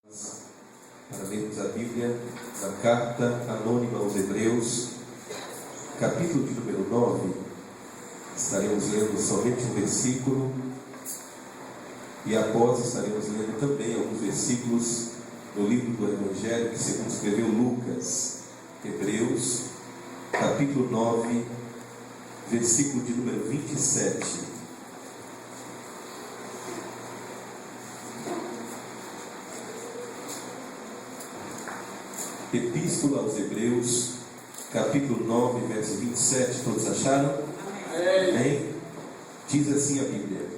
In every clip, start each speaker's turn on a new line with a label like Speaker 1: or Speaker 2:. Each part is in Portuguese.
Speaker 1: Para lermos a Bíblia na carta anônima aos Hebreus, capítulo de número 9, estaremos lendo somente um versículo e após estaremos lendo também alguns versículos do livro do Evangelho que segundo escreveu Lucas. Hebreus, capítulo 9, versículo de número 27. Epístola aos Hebreus, capítulo 9, verso 27, todos acharam? Amém? Diz assim a Bíblia: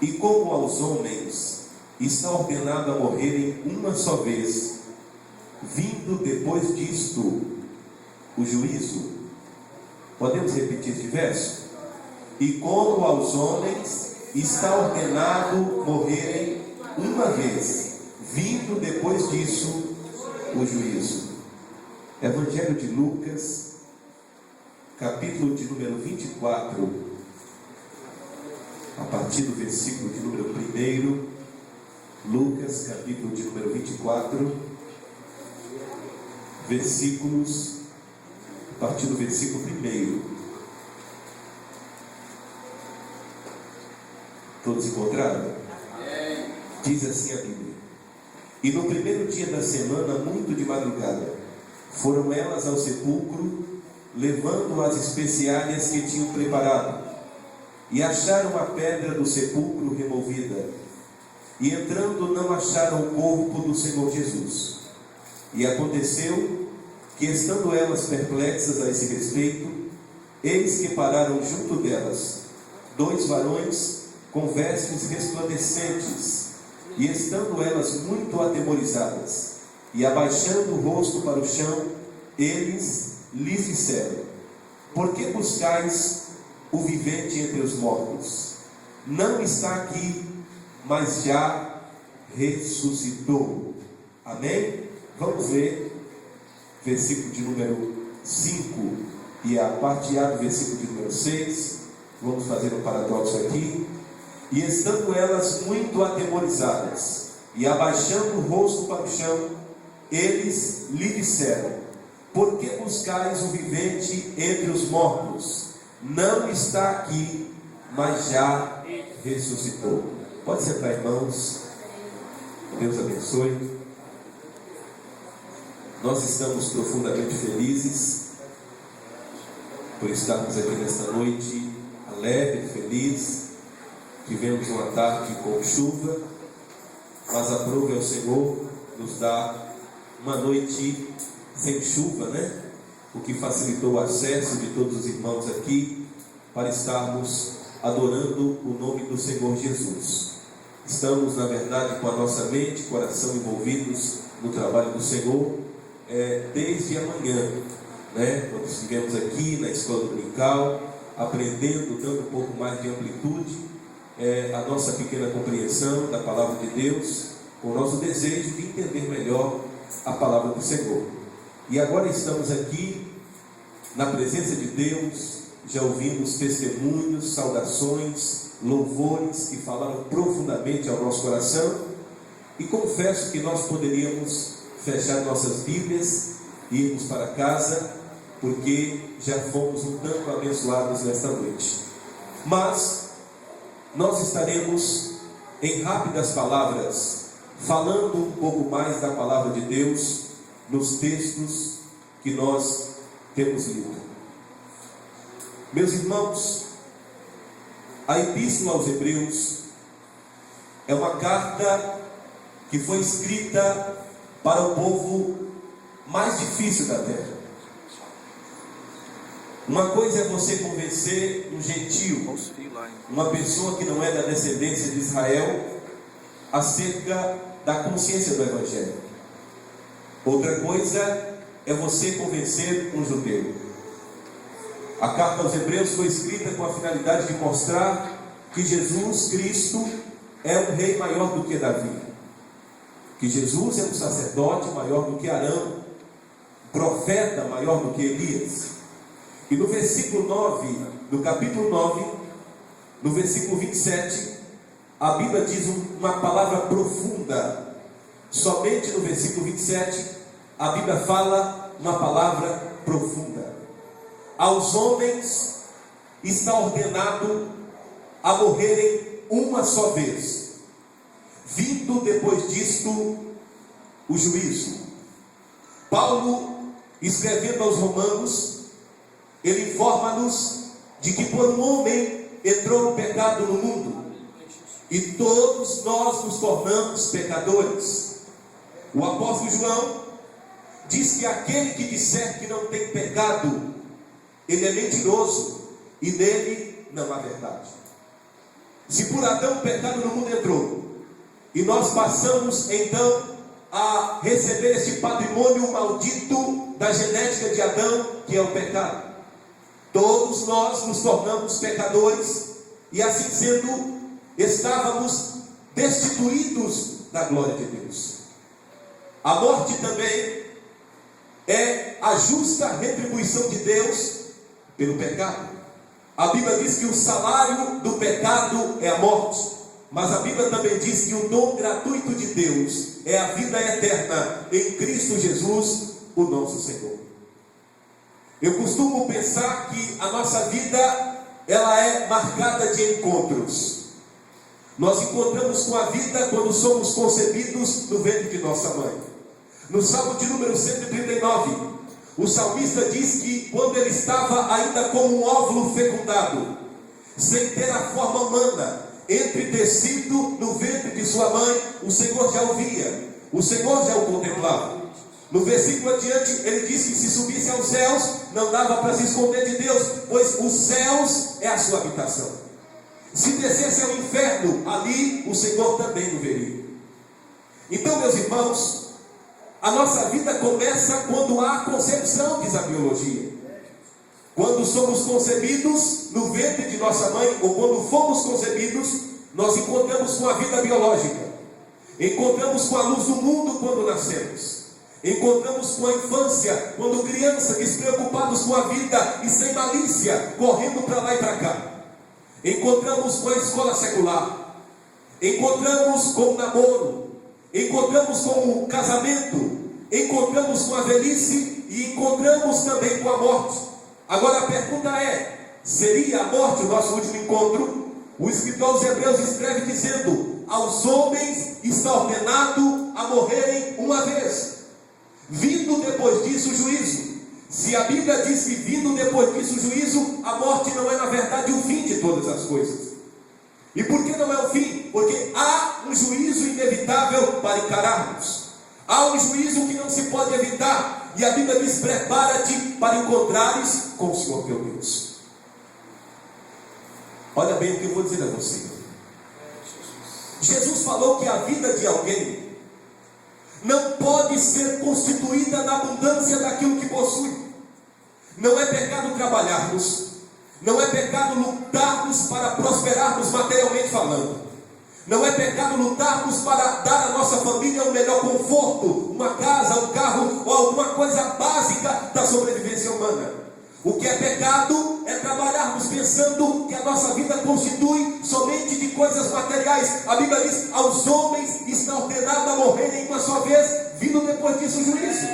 Speaker 1: E como aos homens está ordenado a morrerem uma só vez, vindo depois disto o juízo. Podemos repetir este verso? E como aos homens está ordenado morrerem uma vez, vindo depois disso o juízo. Evangelho de Lucas, capítulo de número 24, a partir do versículo de número 1. Lucas, capítulo de número 24, versículos, a partir do versículo 1. Todos encontraram? Diz assim a Bíblia: E no primeiro dia da semana, muito de madrugada, foram elas ao sepulcro, levando as especiarias que tinham preparado, e acharam a pedra do sepulcro removida, e entrando não acharam o corpo do Senhor Jesus. E aconteceu que, estando elas perplexas a esse respeito, eis que pararam junto delas 2 varões com vestes resplandecentes, e estando elas muito atemorizadas, e abaixando o rosto para o chão, eles lhes disseram: Por que buscais o vivente entre os mortos? Não está aqui, mas já ressuscitou. Amém? Vamos ler versículo de número 5 e a parte A do versículo de número 6. Vamos fazer um paradoxo aqui. E estando elas muito atemorizadas, e abaixando o rosto para o chão, eles lhe disseram: Por que buscais o vivente entre os mortos? Não está aqui, mas já ressuscitou. Pode sentar, irmãos. Deus abençoe. Nós estamos profundamente felizes por estarmos aqui nesta noite alegre, feliz. Tivemos uma tarde com chuva, mas aprove ao Senhor nos dar uma noite sem chuva, né? O que facilitou o acesso de todos os irmãos aqui para estarmos adorando o nome do Senhor Jesus. Estamos, na verdade, com a nossa mente e coração envolvidos no trabalho do Senhor desde amanhã, né? Quando estivemos aqui na escola dominical, aprendendo, dando um pouco mais de amplitude a nossa pequena compreensão da palavra de Deus, com o nosso desejo de entender melhor a palavra do Senhor. E agora estamos aqui na presença de Deus. Já ouvimos testemunhos, saudações, louvores que falaram profundamente ao nosso coração, e confesso que nós poderíamos fechar nossas Bíblias e irmos para casa, porque já fomos um tanto abençoados nesta noite. Mas nós estaremos, em rápidas palavras, falando um pouco mais da palavra de Deus nos textos que nós temos lido. Meus irmãos, a Epístola aos Hebreus é uma carta que foi escrita para o povo mais difícil da terra. Uma coisa é você convencer um gentio, uma pessoa que não é da descendência de Israel, acerca da consciência do Evangelho. Outra coisa é você convencer um judeu. A carta aos Hebreus foi escrita com a finalidade de mostrar que Jesus Cristo é um rei maior do que Davi, que Jesus é um sacerdote maior do que Arão, profeta maior do que Elias. E no versículo 9, do capítulo 9, no versículo 27, a Bíblia diz uma palavra profunda Somente no versículo 27, a Bíblia fala uma palavra profunda. Aos homens está ordenado a morrerem uma só vez, vindo depois disto o juízo. Paulo, escrevendo aos Romanos, ele informa-nos de que por um homem entrou o pecado no mundo, e todos nós nos tornamos pecadores. O apóstolo João diz que aquele que disser que não tem pecado, ele é mentiroso, e nele não há verdade. Se por Adão o pecado no mundo entrou, e nós passamos então a receber este patrimônio maldito da genética de Adão, que é o pecado, todos nós nos tornamos pecadores, e assim sendo, estávamos destituídos da glória de Deus. A morte também é a justa retribuição de Deus pelo pecado. A Bíblia diz que o salário do pecado é a morte, mas a Bíblia também diz que o dom gratuito de Deus é a vida eterna em Cristo Jesus, o nosso Senhor. Eu costumo pensar que a nossa vida, ela é marcada de encontros. Nós encontramos com a vida quando somos concebidos no ventre de nossa mãe. No Salmo de número 139, o salmista diz que quando ele estava ainda como um óvulo fecundado, sem ter a forma humana, entretecido no ventre de sua mãe, o Senhor já o via, o Senhor já o contemplava. No versículo adiante, ele diz que se subisse aos céus, não dava para se esconder de Deus, pois os céus é a sua habitação. Se descesse ao inferno, ali o Senhor também o veria. Então, meus irmãos, a nossa vida começa quando há concepção, diz a biologia. Quando somos concebidos no ventre de nossa mãe, ou quando fomos concebidos, nós encontramos com a vida biológica. Encontramos com a luz do mundo quando nascemos. Encontramos com a infância, quando criança, despreocupados com a vida e sem malícia, correndo para lá e para cá. Encontramos com a escola secular. Encontramos com o namoro. Encontramos com o casamento. Encontramos com a velhice e encontramos também com a morte. Agora a pergunta é: seria a morte o nosso último encontro? O escritor aos Hebreus escreve dizendo: aos homens está ordenado a morrerem uma vez, vindo depois disso o juízo. Se a Bíblia diz que vindo depois disso o juízo, a morte não é na verdade o fim de todas as coisas. E por que não é o fim? Porque há um juízo inevitável para encararmos. Há um juízo que não se pode evitar. E a Bíblia diz: prepara-te para encontrares com o Senhor teu Deus. Olha bem o que eu vou dizer a você. Jesus falou que a vida de alguém não pode ser constituída na abundância daquilo que possui. Não é pecado trabalharmos. Não é pecado lutarmos para prosperarmos materialmente falando. Não é pecado lutarmos para dar à nossa família o melhor conforto, uma casa, um carro ou alguma coisa básica da sobrevivência humana. O que é pecado é trabalharmos pensando que a nossa vida constitui somente de coisas materiais. A Bíblia diz: aos homens está ordenado a morrerem uma só vez, vindo depois disso o juízo.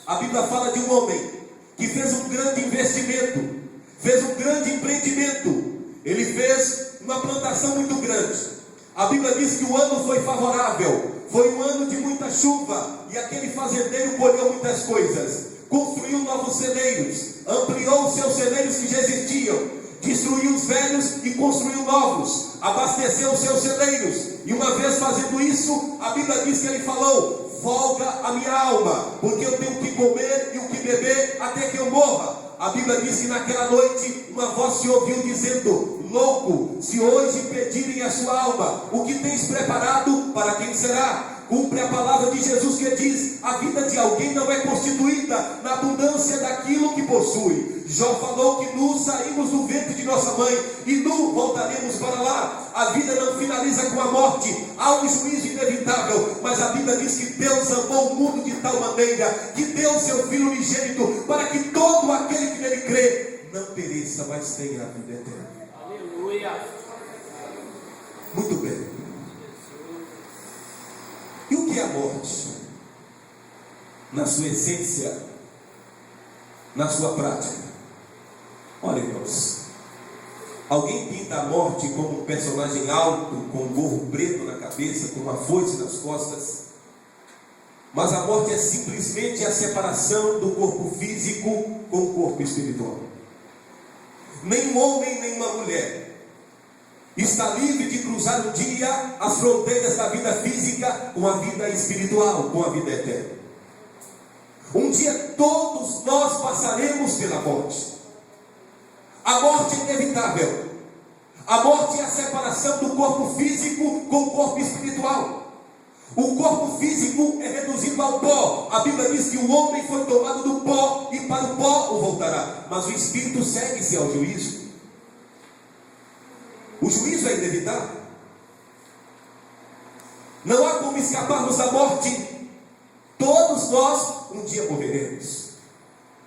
Speaker 1: A Bíblia fala de um homem que fez um grande investimento, fez um grande empreendimento. Ele fez uma plantação muito grande. A Bíblia diz que o ano foi favorável, foi um ano de muita chuva, e aquele fazendeiro colheu muitas coisas. Construiu novos celeiros, ampliou os seus celeiros que já existiam, destruiu os velhos e construiu novos, abasteceu os seus celeiros. E uma vez fazendo isso, a Bíblia diz que ele falou: folga a minha alma, porque eu tenho o que comer e o que beber até que eu morra. A Bíblia diz que naquela noite uma voz se ouviu dizendo: louco, se hoje pedirem a sua alma, o que tens preparado, para quem será? Cumpre a palavra de Jesus que diz: a vida de alguém não é constituída na abundância daquilo que possui. Jó falou que nu saímos do ventre de nossa mãe e nu voltaremos para lá. A vida não finaliza com a morte, há um juízo inevitável, mas a Bíblia diz que Deus amou o mundo de tal maneira que deu seu Filho unigênito, para que todo aquele que nele crê não pereça, mas tenha a vida eterna. Aleluia. Muito bem. E o que é a morte? Na sua essência, na sua prática. Olha, irmãos, alguém pinta a morte como um personagem alto, com um gorro preto na cabeça, com uma foice nas costas. Mas a morte é simplesmente a separação do corpo físico com o corpo espiritual. Nenhum homem, nenhuma mulher está livre de cruzar um dia as fronteiras da vida física com a vida espiritual, com a vida eterna. Um dia todos nós passaremos pela morte. A morte é inevitável. A morte é a separação do corpo físico com o corpo espiritual. O corpo físico é reduzido ao pó. A Bíblia diz que o homem foi tomado do pó e para o pó o voltará. Mas o espírito segue-se ao juízo. O juízo é inevitável. Não há como escaparmos da morte. Todos nós um dia morreremos.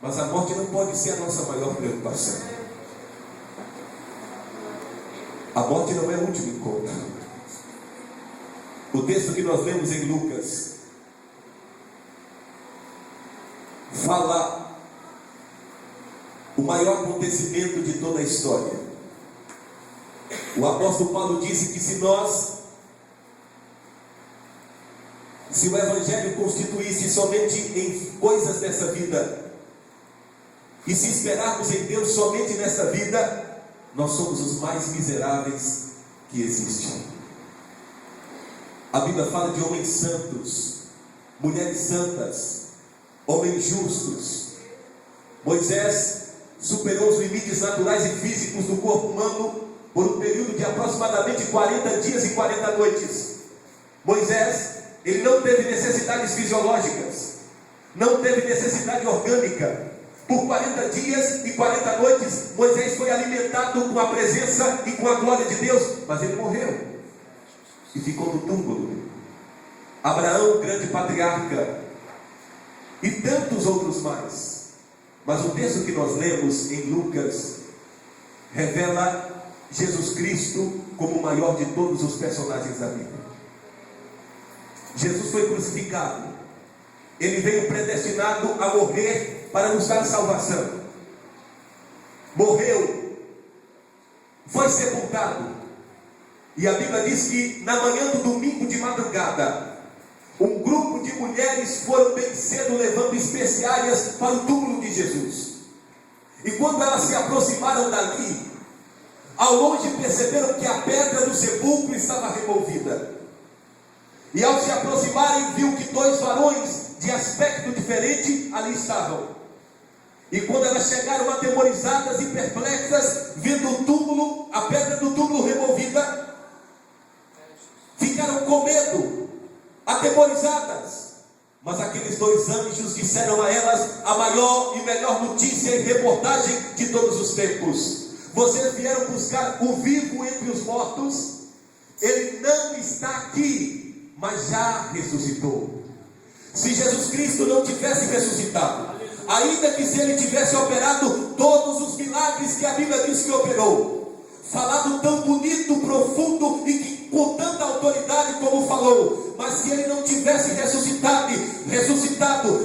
Speaker 1: Mas a morte não pode ser a nossa maior preocupação. A morte não é o último encontro. O texto que nós lemos em Lucas fala o maior acontecimento de toda a história. O apóstolo Paulo disse que se o evangelho constituísse somente em coisas dessa vida, e se esperarmos em Deus somente nessa vida, nós somos os mais miseráveis que existem. A Bíblia fala de homens santos, mulheres santas, homens justos. Moisés superou os limites naturais e físicos do corpo humano por um período de aproximadamente 40 dias e 40 noites. Moisés, ele não teve necessidades fisiológicas, não teve necessidade orgânica. Por 40 dias e 40 noites, Moisés foi alimentado com a presença e com a glória de Deus, mas ele morreu e ficou no túmulo. Abraão, grande patriarca, e tantos outros mais. Mas o texto que nós lemos em Lucas revela Jesus Cristo como o maior de todos os personagens da Bíblia. Jesus foi crucificado. Ele veio predestinado a morrer para nos dar salvação. Morreu, foi sepultado. E a Bíblia diz que na manhã do domingo de madrugada, um grupo de mulheres foram bem cedo levando especiarias para o túmulo de Jesus. E quando elas se aproximaram dali, ao longe perceberam que a pedra do sepulcro estava removida. E ao se aproximarem, viu que dois varões de aspecto diferente ali estavam. E quando elas chegaram atemorizadas e perplexas, vendo o túmulo, a pedra do túmulo removida, ficaram com medo, atemorizadas. Mas aqueles dois anjos disseram a elas a maior e melhor notícia e reportagem de todos os tempos: vocês vieram buscar o vivo entre os mortos. Ele não está aqui, mas já ressuscitou. Se Jesus Cristo não tivesse ressuscitado, ainda que se ele tivesse operado todos os milagres que a Bíblia diz que operou, falado tão bonito, profundo e que com tanta autoridade como falou, mas se ele não tivesse ressuscitado,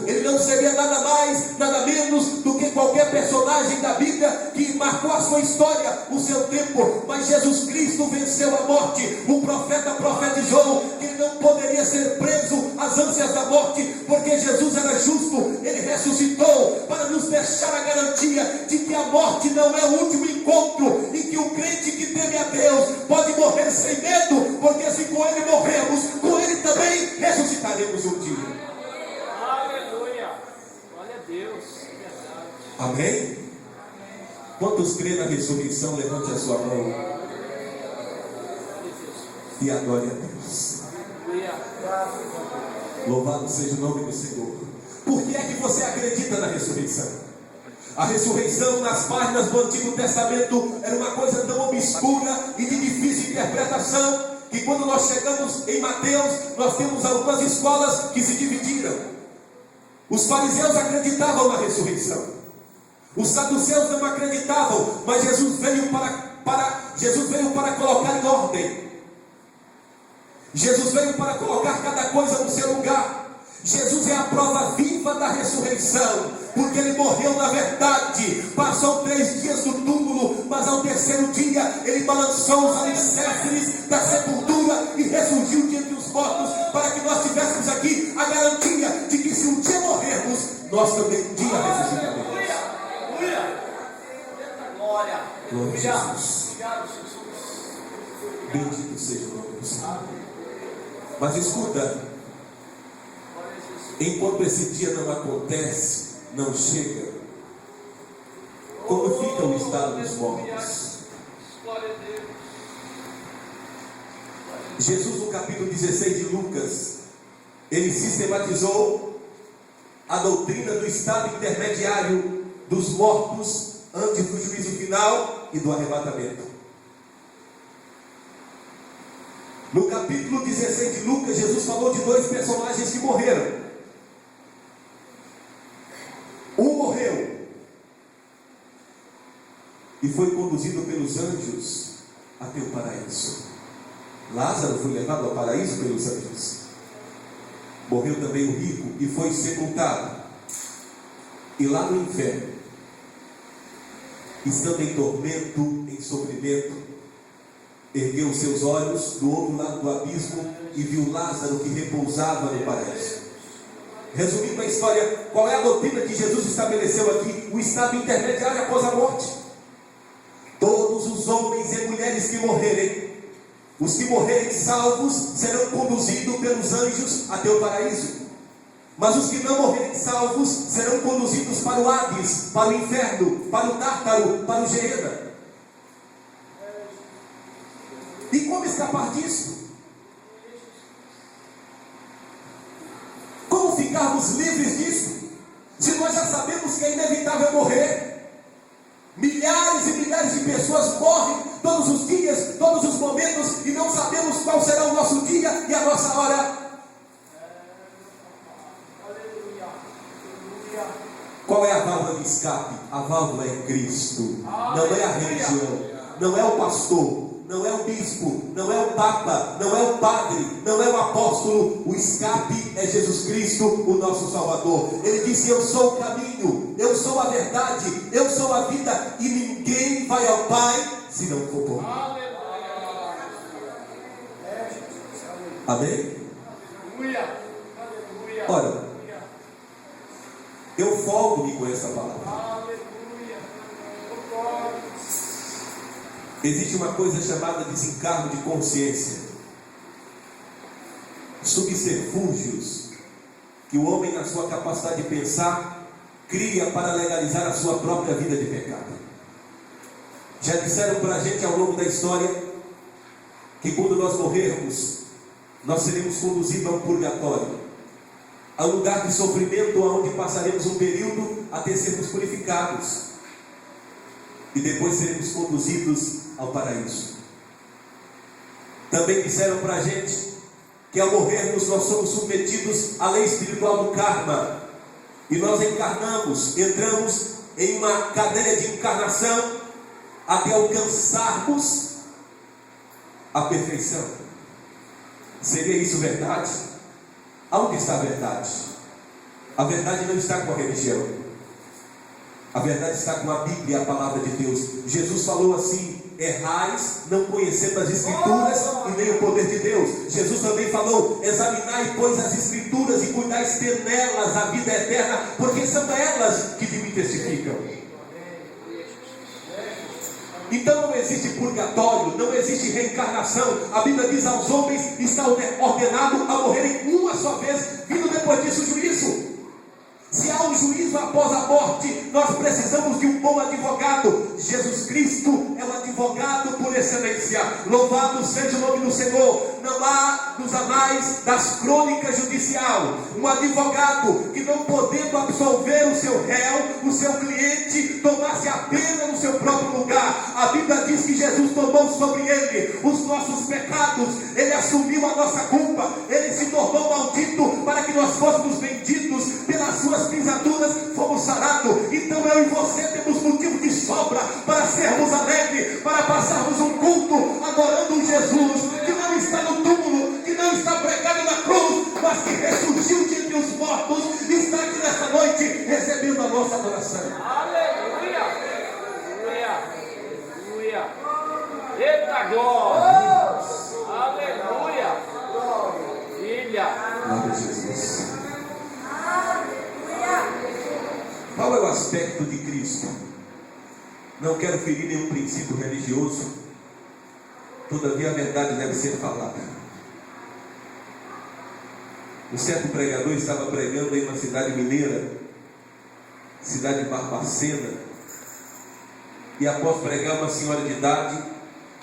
Speaker 1: ele não seria nada mais, nada menos do que qualquer personagem da Bíblia que marcou a sua história, o seu tempo. Mas Jesus Cristo venceu a morte. O profeta profetizou que ele não poderia ser preso às ânsias da morte, porque Jesus era justo. Ele ressuscitou para nos deixar a garantia de que a morte não é o último encontro, e que o crente que teme a Deus pode morrer sem medo, porque se com ele morremos, com ele também ressuscitaremos um dia.
Speaker 2: Aleluia! Glória a Deus.
Speaker 1: Amém? Quantos creem na ressurreição? Levante a sua mão e adore a Deus. Louvado seja o nome do Senhor. Por que é que você acredita na ressurreição? A ressurreição nas páginas do Antigo Testamento era uma coisa tão obscura e de difícil interpretação, que quando nós chegamos em Mateus, nós temos algumas escolas que se dividiram. Os fariseus acreditavam na ressurreição, os saduceus não acreditavam, mas Jesus veio para colocar em ordem. Jesus veio para colocar cada coisa no seu lugar. Jesus é a prova viva da ressurreição, porque ele morreu na verdade, passou 3 dias no túmulo, mas ao terceiro dia ele balançou os alicerces da sepultura e ressurgiu de entre os mortos, para que nós tivéssemos aqui a garantia de que se um dia morrermos, nós também um dia ressuscitaremos.
Speaker 2: Glória
Speaker 1: a Jesus.
Speaker 2: Obrigado, Jesus.
Speaker 1: Bendito seja o nome do Senhor. Mas escuta, enquanto esse dia não acontece, não chega, como fica o estado dos mortos? Jesus, no capítulo 16 de Lucas, ele sistematizou a doutrina do estado intermediário dos mortos antes do juízo final e do arrebatamento. No capítulo 16 de Lucas, Jesus falou de 2 personagens que morreram. Um morreu e foi conduzido pelos anjos até o paraíso. Lázaro foi levado ao paraíso pelos anjos. Morreu também o rico e foi sepultado. E lá no inferno, estando em tormento, em sofrimento, ergueu os seus olhos do outro lado do abismo e viu Lázaro que repousava no paraíso. Resumindo a história, qual é a doutrina que Jesus estabeleceu aqui? O estado intermediário após a morte. Todos os homens e mulheres que morrerem, os que morrerem salvos, serão conduzidos pelos anjos até o paraíso. Mas os que não morrerem salvos serão conduzidos para o Hades, para o inferno, para o Tártaro, para o Geena. E como escapar disso? Como ficarmos livres disso? Se nós já sabemos que é inevitável morrer. Milhares e milhares de pessoas morrem todos os dias, todos os momentos, e não sabemos qual será o nosso dia e a nossa hora. Qual é a válvula de escape? A válvula é Cristo. Não é a religião, não é o pastor, não é o bispo, não é o papa, não é o padre, não é o apóstolo. O escape é Jesus Cristo, o nosso Salvador. Ele disse: eu sou o caminho, eu sou a verdade, eu sou a vida, e ninguém vai ao Pai se não for por mim. Amém? Olha, eu folgo-me com essa palavra. Existe uma coisa chamada desencargo de consciência, subterfúgios que o homem, na sua capacidade de pensar, cria para legalizar a sua própria vida de pecado. Já disseram para a gente ao longo da história que quando nós morrermos, nós seremos conduzidos a um purgatório, a um lugar de sofrimento, onde passaremos um período até sermos purificados, e depois seremos conduzidos ao paraíso. Também disseram para a gente que ao morrermos nós somos submetidos à lei espiritual do karma, e nós encarnamos, entramos em uma cadeia de encarnação até alcançarmos a perfeição. Seria isso verdade? Aonde está a verdade? A verdade não está com a religião. A verdade está com a Bíblia, a palavra de Deus. Jesus falou assim: errais, não conhecendo as Escrituras e nem o poder de Deus. Jesus também falou: examinai, pois, as Escrituras e cuidais ter nelas a vida eterna, porque são elas que de mim testificam. Então não existe purgatório, não existe reencarnação. A Bíblia diz: aos homens está ordenado a morrerem uma só vez, vindo depois disso o juízo. Se há um juízo após a morte, nós precisamos de um bom advogado. Jesus Cristo é o advogado por excelência. Louvado seja o nome do Senhor. Não há nos anais das crônicas judicial um advogado que, não podendo absolver o seu réu, o seu cliente, tomasse a pena no seu próprio lugar. A Bíblia diz que Jesus tomou sobre ele os nossos pecados, ele assumiu a nossa culpa, ele se tornou maldito para que nós fôssemos benditos. Pelas suas pisaduras fomos sarados. Então eu e você temos motivo de sobra para sermos alegres, para passarmos um culto a adorando um Jesus que não está no túmulo, que não está pregado na cruz, mas que ressurgiu de entre os mortos, está aqui nesta noite recebendo a nossa adoração.
Speaker 2: Aleluia! Aleluia! Eita glória! Aleluia! Filha!
Speaker 1: Glória a Jesus. Qual é o aspecto de Cristo? Não quero ferir nenhum princípio religioso, todavia a verdade deve ser falada. Um certo pregador estava pregando em uma cidade mineira, cidade de Barbacena, e após pregar, uma senhora de idade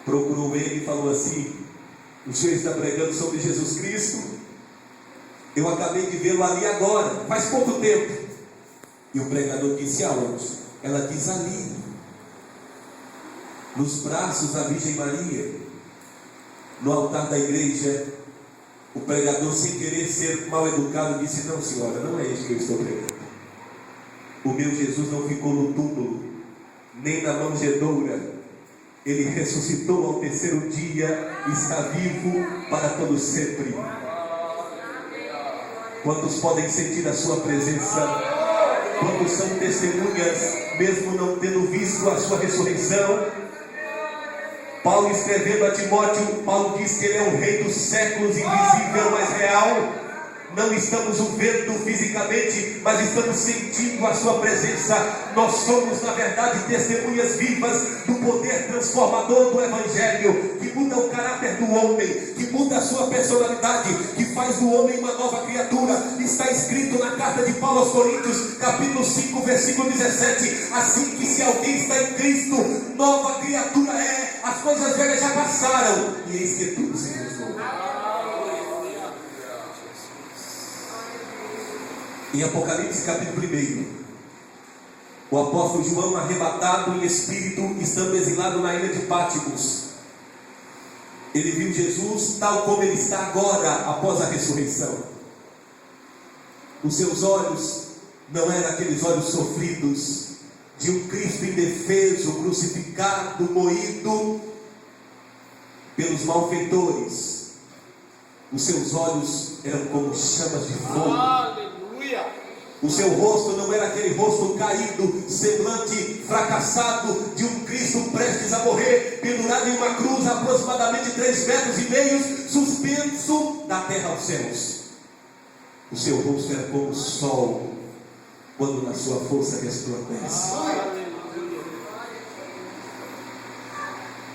Speaker 1: procurou ele e falou assim: o senhor está pregando sobre Jesus Cristo? Eu acabei de vê-lo ali agora, faz pouco tempo. E o pregador disse: aonde? Ela diz: ali, nos braços da Virgem Maria, no altar da igreja. O pregador, sem querer ser mal educado, disse: não, senhora, não é isso que eu estou pregando. O meu Jesus não ficou no túmulo, nem na manjedoura. Ele ressuscitou ao terceiro dia e está vivo para todo sempre. Quantos podem sentir a sua presença? Quantos são testemunhas, mesmo não tendo visto a sua ressurreição? Paulo, escrevendo a Timóteo, Paulo diz que ele é o rei dos séculos, invisível, mas real. Não estamos o vendo fisicamente, mas estamos sentindo a sua presença. Nós somos, na verdade, testemunhas vivas do poder transformador do Evangelho, que muda o caráter do homem, que muda a sua personalidade, que faz do homem uma nova criatura. Está escrito na carta de Paulo aos Coríntios, capítulo 5, versículo 17: assim que se alguém está em Cristo, nova criatura é, as coisas velhas já passaram, e eis que tudo se fez novo. Em Apocalipse capítulo 1, o apóstolo João, arrebatado em espírito, estando exilado na ilha de Patmos, ele viu Jesus tal como ele está agora, após a ressurreição. Os seus olhos não eram aqueles olhos sofridos de um Cristo indefeso, crucificado, moído pelos malfeitores. Os seus olhos eram como chamas de fogo. O seu rosto não era aquele rosto caído, semblante fracassado de um Cristo prestes a morrer, pendurado em uma cruz aproximadamente 3,5 metros, suspenso da terra aos céus. O seu rosto era como o sol, quando na sua força resplandece.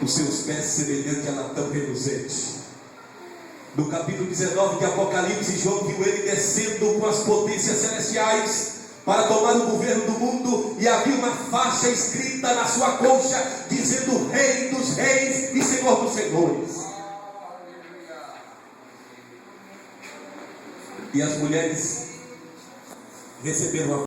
Speaker 1: Os seus pés semelhantes a latão reluzente. No capítulo 19 de Apocalipse, João viu ele descendo com as potências celestiais para tomar o governo do mundo, e havia uma faixa escrita na sua coxa, dizendo: Rei dos reis e Senhor dos senhores. E as mulheres receberam a